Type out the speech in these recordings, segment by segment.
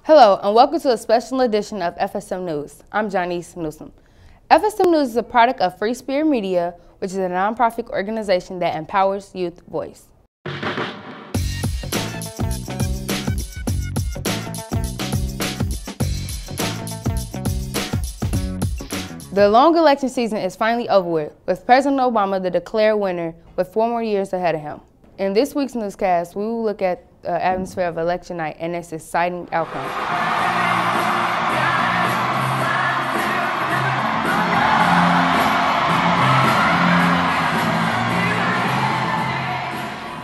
Hello, and welcome to a special edition of FSM News. I'm Janice Newsom. FSM News is a product of Free Spirit Media, which is a nonprofit organization that empowers youth voice. The long election season is finally over with President Obama the declared winner with 4 more years ahead of him. In this week's newscast, we will look at the atmosphere of election night and its exciting outcome.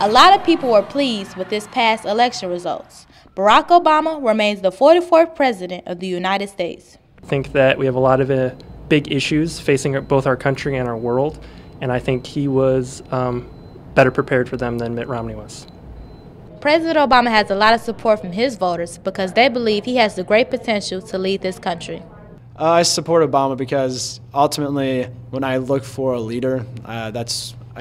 A lot of people were pleased with this past election results. Barack Obama remains the 44th president of the United States. I think that we have a lot of big issues facing both our country and our world, and I think he was better prepared for them than Mitt Romney was. President Obama has a lot of support from his voters because they believe he has the great potential to lead this country. I support Obama because ultimately when I look for a leader, I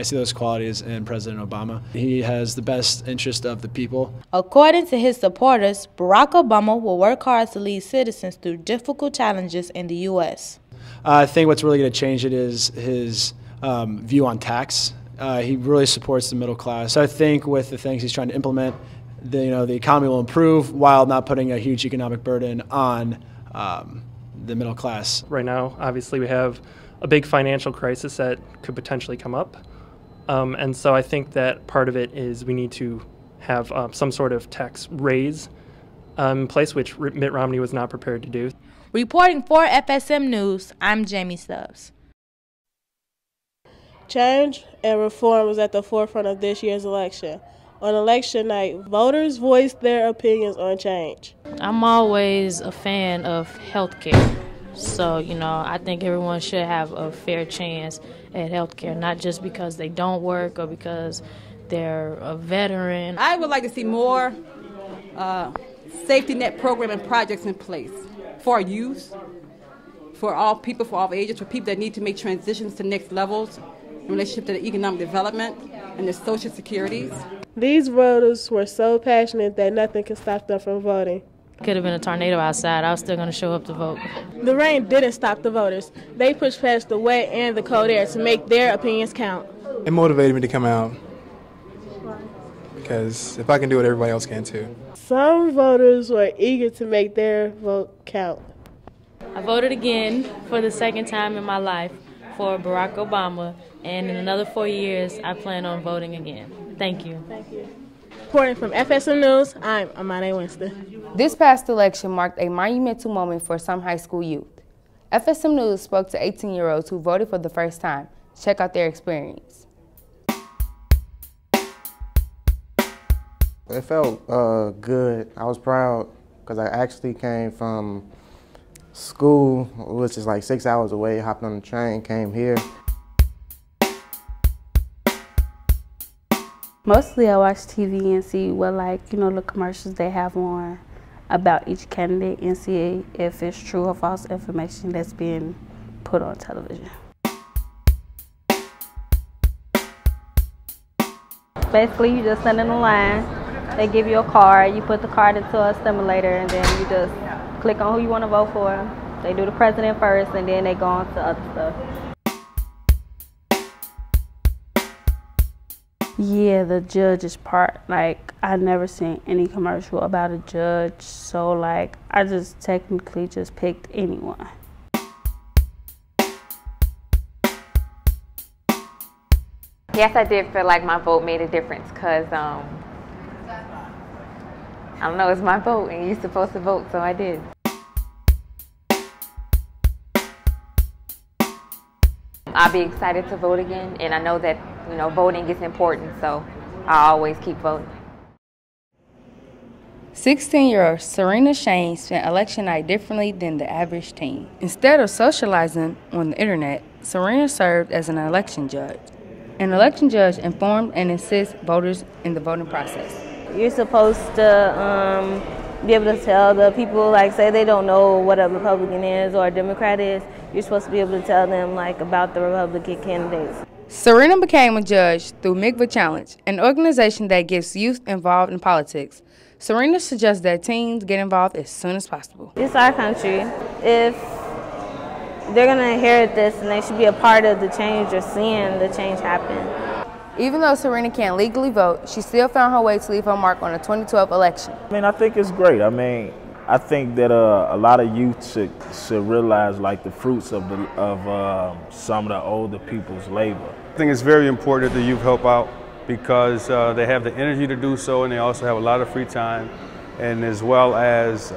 see those qualities in President Obama. He has the best interest of the people. According to his supporters, Barack Obama will work hard to lead citizens through difficult challenges in the U.S. I think what's really going to change it is his view on tax. He really supports the middle class. So I think with the things he's trying to implement, the economy will improve while not putting a huge economic burden on the middle class. Right now, obviously, we have a big financial crisis that could potentially come up. And so I think that part of it is we need to have some sort of tax raise in place, which Mitt Romney was not prepared to do. Reporting for FSM News, I'm Jamie Stubbs. Change and reform was at the forefront of this year's election. On election night, voters voiced their opinions on change. I'm always a fan of health care. So, I think everyone should have a fair chance at health care, not just because they don't work or because they're a veteran. I would like to see more safety net program and projects in place for our youth, for all people, for all ages, for people that need to make transitions to next levels in relationship to the economic development and the social securities. These voters were so passionate that nothing could stop them from voting. Could have been a tornado outside. I was still going to show up to vote. The rain didn't stop the voters. They pushed past the wet and the cold air to make their opinions count. It motivated me to come out because if I can do it, everybody else can too. Some voters were eager to make their vote count. I voted again for the second time in my life for Barack Obama, and in another 4 years, I plan on voting again. Thank you. Thank you. Reporting from FSM News, I'm Amane Winston. This past election marked a monumental moment for some high school youth. FSM News spoke to 18-year-olds who voted for the first time. Check out their experience. It felt good. I was proud because I actually came from school, which is like 6 hours away, hopped on the train, came here. Mostly I watch TV and see what the commercials they have on about each candidate and see if it's true or false information that's being put on television. Basically, you just stand in the line, they give you a card, you put the card into a simulator, and then you just click on who you want to vote for. They do the president first, and then they go on to other stuff. Yeah, the judge's part, I never seen any commercial about a judge, so I just technically just picked anyone. Yes, I did feel like my vote made a difference because, I don't know, it's my vote and you're supposed to vote, so I did. I'll be excited to vote again, and I know that voting is important, so I always keep voting. 16-year-old Serena Shane spent election night differently than the average teen. Instead of socializing on the internet, Serena served as an election judge. An election judge informed and assists voters in the voting process. You're supposed to be able to tell the people, say they don't know what a Republican is or a Democrat is, you're supposed to be able to tell them about the Republican candidates. Serena became a judge through MIGVA Challenge, an organization that gets youth involved in politics. Serena suggests that teens get involved as soon as possible. It's our country. If they're going to inherit this, and they should be a part of the change or seeing the change happen. Even though Serena can't legally vote, she still found her way to leave her mark on the 2012 election. I mean, I think it's great. I mean, I think that a lot of youth should realize like the fruits of some of the older people's labor. I think it's very important that the youth help out because they have the energy to do so, and they also have a lot of free time, and as well as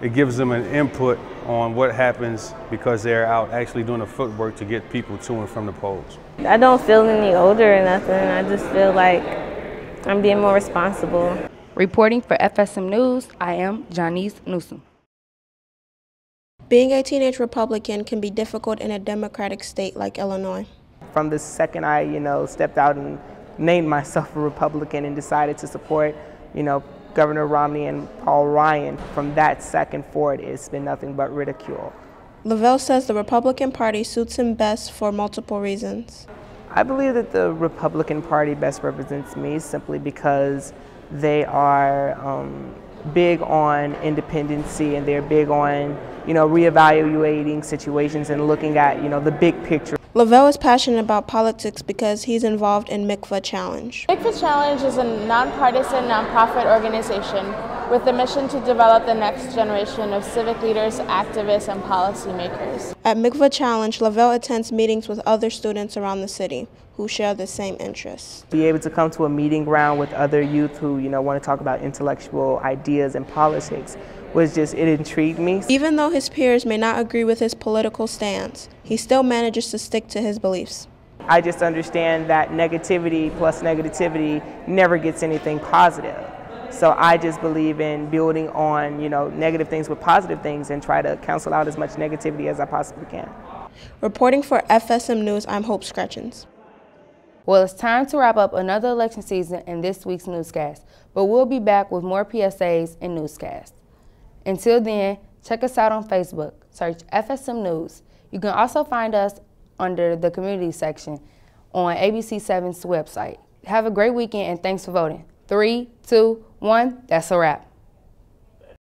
it gives them an input on what happens because they're out actually doing the footwork to get people to and from the polls. I don't feel any older or nothing. I just feel like I'm being more responsible. Reporting for FSM News, I am Janice Newsom. Being a teenage Republican can be difficult in a democratic state like Illinois. From the second I, stepped out and named myself a Republican and decided to support, Governor Romney and Paul Ryan, from that second forward, it's been nothing but ridicule. Lavelle says the Republican Party suits him best for multiple reasons. I believe that the Republican Party best represents me simply because they are big on independency, and they're big on, reevaluating situations and looking at, the big picture. Lavelle is passionate about politics because he's involved in Mikvah Challenge. Mikvah Challenge is a nonpartisan, nonprofit organization with the mission to develop the next generation of civic leaders, activists, and policymakers. At Mikvah Challenge, Lavelle attends meetings with other students around the city who share the same interests. Be able to come to a meeting ground with other youth who, want to talk about intellectual ideas and politics it intrigued me. Even though his peers may not agree with his political stance, he still manages to stick to his beliefs. I just understand that negativity plus negativity never gets anything positive. So I just believe in building on, negative things with positive things and try to cancel out as much negativity as I possibly can. Reporting for FSM News, I'm Hope Scretchens. Well, it's time to wrap up another election season in this week's newscast, but we'll be back with more PSAs and newscasts. Until then, check us out on Facebook. Search FSM News. You can also find us under the community section on ABC7's website. Have a great weekend and thanks for voting. 3, 2, 1, that's a wrap.